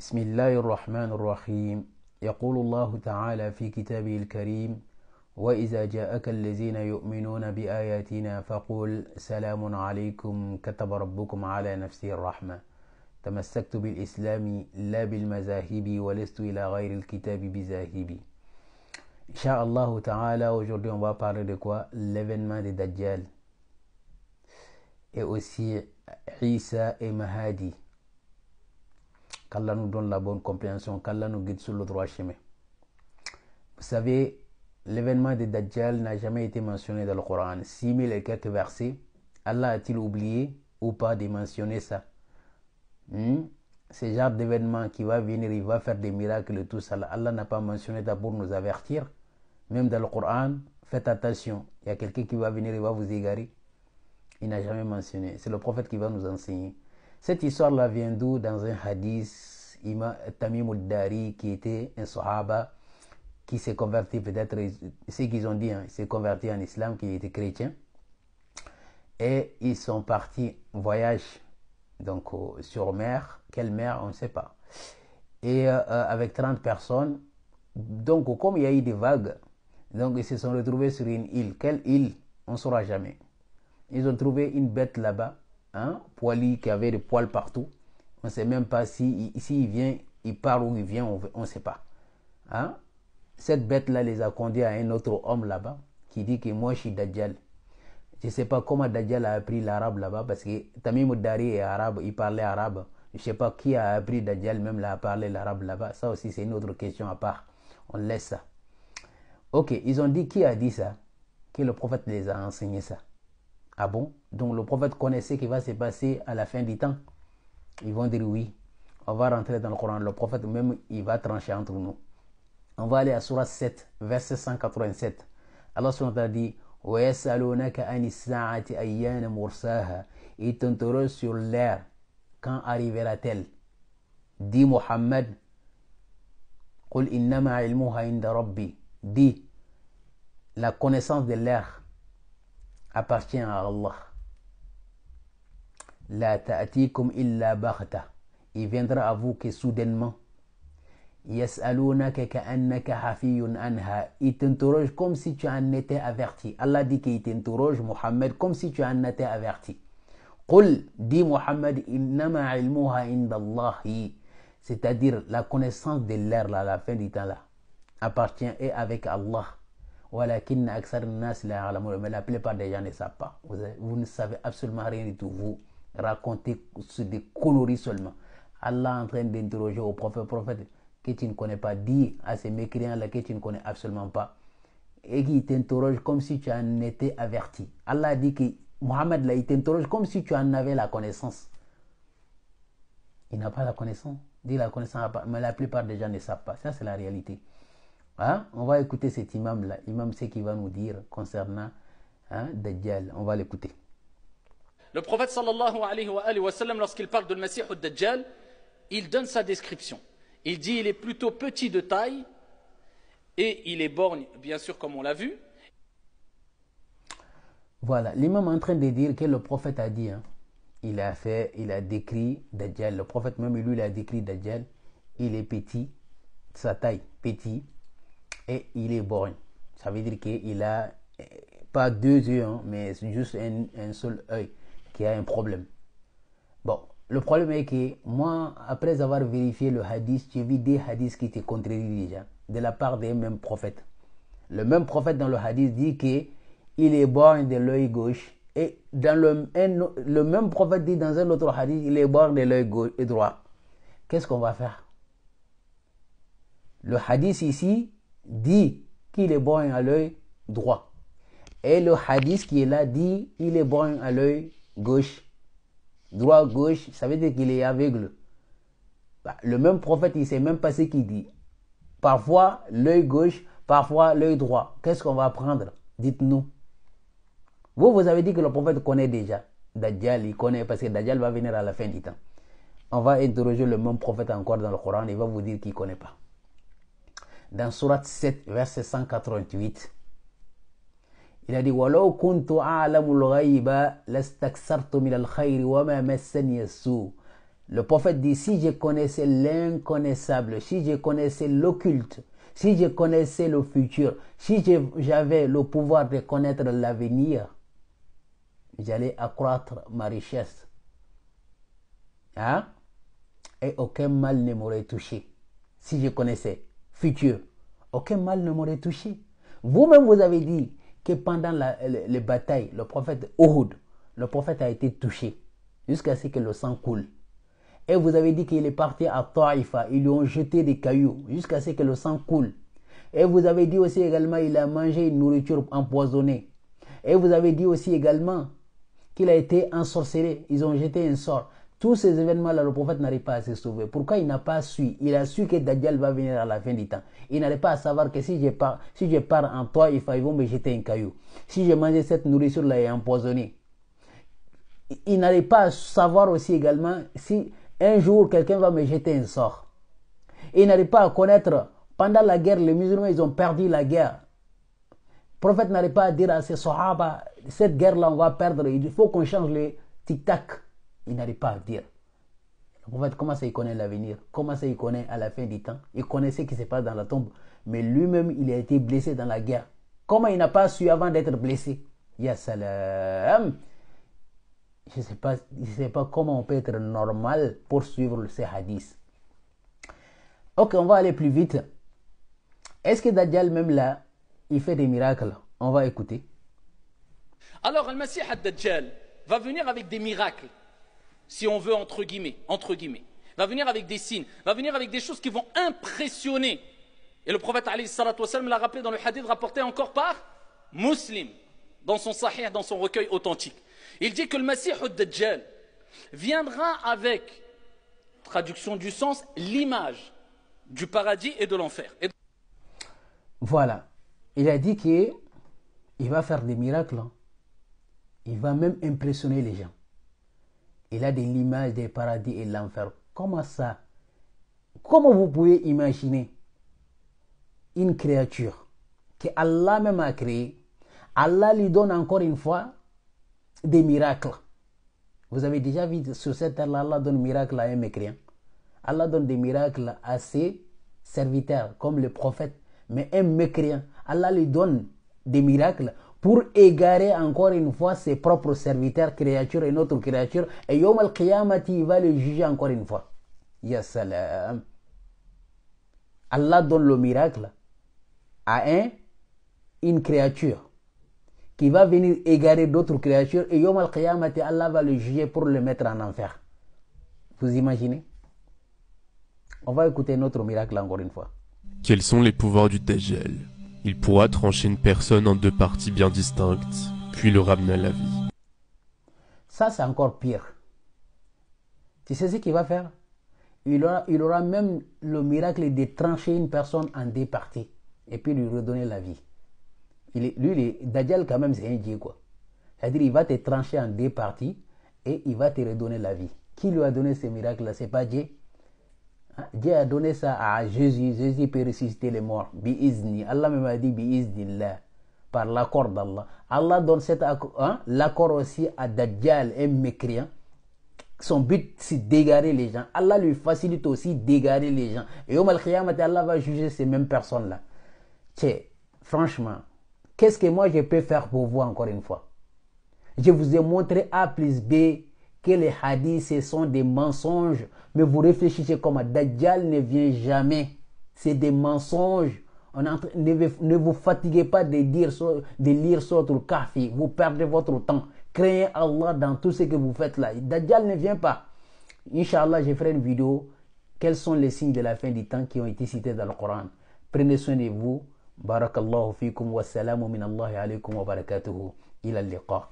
بسم الله الرحمن الرحيم. يقول الله تعالى في كتابه الكريم: وإذا جاءك الذين يؤمنون بآياتنا فقل سلام عليكم كتب ربكم على نفسه الرحمة تمسكت بالإسلام لا بالمذاهب ولست إلى غير الكتاب بذاهب. Inch'Allah Ta'ala, aujourd'hui on va parler de quoi? L'événement de Dajjal et aussi Isa et Mahdi. Qu'Allah nous donne la bonne compréhension, qu'Allah nous guide sur le droit chemin. Vous savez, l'événement de Dajjal n'a jamais été mentionné dans le Coran. 6000 et quelques versets. Allah a-t-il oublié ou pas de mentionner ça? Ce genre d'événement qui va venir, il va faire des miracles et tout ça. Allah n'a pas mentionné ça pour nous avertir. Même dans le Coran, faites attention. Il y a quelqu'un qui va venir, il va vous égarer. Il n'a jamais mentionné. C'est le prophète qui va nous enseigner. Cette histoire-là vient d'où? Dans un hadith, Tamim al-Dari, qui était un sahaba, qui s'est converti, peut-être, c'est ce qu'ils ont dit, il s'est converti en islam, qui était chrétien. Et ils sont partis en voyage, donc sur mer. Quelle mer? On ne sait pas. Et avec 30 personnes. Donc, comme il y a eu des vagues, donc ils se sont retrouvés sur une île. Quelle île? On ne saura jamais. Ils ont trouvé une bête là-bas, poilu, qui avait des poils partout. On ne sait même pas s'il vient, il part ou il vient, on ne sait pas. Cette bête-là les a conduits à un autre homme là-bas, qui dit que moi je suis Dajjal. Je ne sais pas comment Dajjal a appris l'arabe là-bas, parce que Tamim al-Dari est arabe, il parlait arabe. Je ne sais pas qui a appris Dajjal même là à parler l'arabe là-bas. Ça aussi c'est une autre question à part. On laisse ça. Ok, ils ont dit, qui a dit ça? Que le prophète les a enseigné ça. Ah bon? Donc le prophète connaissait ce qui va se passer à la fin du temps. Ils vont dire oui. On va rentrer dans le Coran. Le prophète même, il va trancher entre nous. On va aller à Surah 7, verset 187. Allah subhanahu wa ta'ala dit: وَيَسْأَلُونَكَ عَنِ السَّاعَةِ أَيَّانَ مُرْسَاهَا. Ils t'interrogent sur l'heure. Quand arrivera-t-elle? Dit Muhammad: قُلْ إِنَّمَا عِلْمُهَا عِنْدَ رَبِّي. Dit: la connaissance de l'heure appartient à Allah. La ta'atikum illa baghta. Il viendra à vous que soudainement. Yas'alunaka ka'annaka hafiyun anha. Il t'interroge comme si tu en étais averti. Allah dit qu'il t'interroge, Muhammad, comme si tu en étais averti. Qul, dit Muhammad, innama ilmuha indallahi. C'est-à-dire la connaissance de l'heure là, à la fin du temps là, appartient et avec Allah. Mais la plupart des gens ne savent pas. Vous ne savez absolument rien du tout. Vous racontez des conneries seulement. Allah est en train d'interroger au prophète que tu ne connais pas. Dis à ces mécréants-là que tu ne connais absolument pas. Et qui t'interroge comme si tu en étais averti. Allah dit que Mohammed là, il t'interroge comme si tu en avais la connaissance. Il n'a pas la connaissance. Dit la connaissance, mais la plupart des gens ne savent pas. Ça, c'est la réalité. On va écouter cet imam-là. Imam, ce qu'il va nous dire concernant Dajjal. On va l'écouter. Le prophète sallallahu alayhi wa sallam, lorsqu'il parle de Masih al-Dajjal, il donne sa description. Il dit il est plutôt petit de taille et il est borgne, bien sûr, comme on l'a vu. Voilà, l'imam est en train de dire que le prophète a dit, il a décrit Dajjal. Le prophète même, lui, il a décrit Dajjal. Il est petit, sa taille, petit. Et il est borgne. Ça veut dire qu'il n'a pas deux yeux, mais juste un seul œil qui a un problème. Bon, le problème est que moi, après avoir vérifié le hadith, j'ai vu des hadiths qui étaient contredits déjà, de la part des mêmes prophètes. Le même prophète dans le hadith dit qu'il est borgne de l'œil gauche. Et dans le même prophète dit dans un autre hadith, il est borgne de l'œil droit. Qu'est-ce qu'on va faire? Le hadith ici dit qu'il est borgne à l'œil droit. Et le hadith qui est là dit qu'il est borgne à l'œil gauche. Droit, gauche, ça veut dire qu'il est aveugle. Le même prophète, il ne sait même pas ce qu'il dit. Parfois l'œil gauche, parfois l'œil droit. Qu'est-ce qu'on va prendre? Dites-nous. Vous avez dit que le prophète connaît déjà. Dajjal, il connaît parce que Dajjal va venir à la fin du temps. On va interroger le même prophète encore dans le Coran, il va vous dire qu'il ne connaît pas. Dans Surat 7, verset 188, il a dit: Walau kuntu a'lamul ghayba lastaksartu min al-khayri wa ma massani as-su. Le prophète dit, si je connaissais l'inconnaissable, si je connaissais l'occulte, si je connaissais le futur, si j'avais le pouvoir de connaître l'avenir, j'allais accroître ma richesse. Hein? Et aucun mal ne m'aurait touché. Si je connaissais futur, aucun mal ne m'aurait touché. Vous-même, vous avez dit que pendant les batailles, le prophète Uhud, le prophète a été touché jusqu'à ce que le sang coule. Et vous avez dit qu'il est parti à Taïfa, ils lui ont jeté des cailloux jusqu'à ce que le sang coule. Et vous avez dit aussi également qu'il a mangé une nourriture empoisonnée. Et vous avez dit aussi également qu'il a été ensorcelé, ils ont jeté un sort. Tous ces événements-là, le prophète n'arrive pas à se sauver. Pourquoi il n'a pas su? Il a su que Dajjal va venir à la fin du temps. Il n'arrive pas à savoir que si je pars en Taïfa, ils vont me jeter un caillou. Si je mange cette nourriture-là est empoisonnée. Il n'arrive pas à savoir aussi également si un jour quelqu'un va me jeter un sort. Il n'arrive pas à connaître, pendant la guerre, les musulmans, ils ont perdu la guerre. Le prophète n'arrive pas à dire à ses sahaba, cette guerre-là, on va perdre, il faut qu'on change le tic-tac. Il n'arrive pas à dire. Le prophète, comment ça il connaît l'avenir? Comment ça il connaît à la fin du temps? Il connaît ce qui se passe dans la tombe. Mais lui-même, il a été blessé dans la guerre. Comment il n'a pas su avant d'être blessé? Ya salam. Je ne sais pas comment on peut être normal pour suivre ces hadiths. Ok, on va aller plus vite. Est-ce que Dajjal même là, il fait des miracles? On va écouter. Alors, Al-Masih ad-Dajjal va venir avec des miracles, si on veut entre guillemets. Va venir avec des signes, va venir avec des choses qui vont impressionner. Et le prophète alayhi salatu wassalam l'a rappelé dans le hadith rapporté encore par Muslim, dans son sahih, dans son recueil authentique. Il dit que le Masih ad-Dajjal viendra avec, traduction du sens, l'image du paradis et de l'enfer. Voilà. Il a dit qu'il va faire des miracles. Il va même impressionner les gens. Il a de l'image des paradis et de l'enfer. Comment ça? Comment vous pouvez imaginer une créature que Allah même a créée? Allah lui donne encore une fois des miracles. Vous avez déjà vu sur cette terre, Allah donne des miracles à un mécréant. Allah donne des miracles à ses serviteurs, comme le prophète. Mais un mécréant, Allah lui donne des miracles pour égarer encore une fois ses propres serviteurs, créatures et notre créature. Et Yom al-Qiyamati, il va le juger encore une fois. Ya salam. Allah donne le miracle à une créature qui va venir égarer d'autres créatures. Et Yom al-Qiyamati, Allah va le juger pour le mettre en enfer. Vous imaginez? On va écouter notre miracle encore une fois. Quels sont les pouvoirs du Dajjal? Il pourra trancher une personne en deux parties bien distinctes, puis le ramener à la vie. Ça, c'est encore pire. Tu sais ce qu'il va faire? Il aura même le miracle de trancher une personne en deux parties et puis lui redonner la vie. Dajjal, quand même, c'est un dieu, quoi. C'est-à-dire, il va te trancher en deux parties et il va te redonner la vie. Qui lui a donné ce miracle-là? C'est pas Dieu. Dieu a donné ça à Jésus. Jésus peut ressusciter les morts. Bi-izni. Allah même a dit bi-iznillah. Par l'accord d'Allah. Allah donne l'accord aussi à Dajjal, un mécréant. Son but, c'est d'égarer les gens. Allah lui facilite aussi d'égarer les gens. Et au Mal-Khiyamah, Allah va juger ces mêmes personnes-là. Franchement, qu'est-ce que moi je peux faire pour vous encore une fois? Je vous ai montré A plus B que les hadiths, ce sont des mensonges. Mais vous réfléchissez comme Dajjal ne vient jamais. C'est des mensonges. Ne vous fatiguez pas de lire sur le Kahfi. Vous perdez votre temps. Craignez Allah dans tout ce que vous faites là. Dajjal ne vient pas. Inch'Allah, je ferai une vidéo. Quels sont les signes de la fin du temps qui ont été cités dans le Coran? Prenez soin de vous. Barakallahu fikum wa salamu min Allah alaykum wa barakatuhu. Ila al-liqa.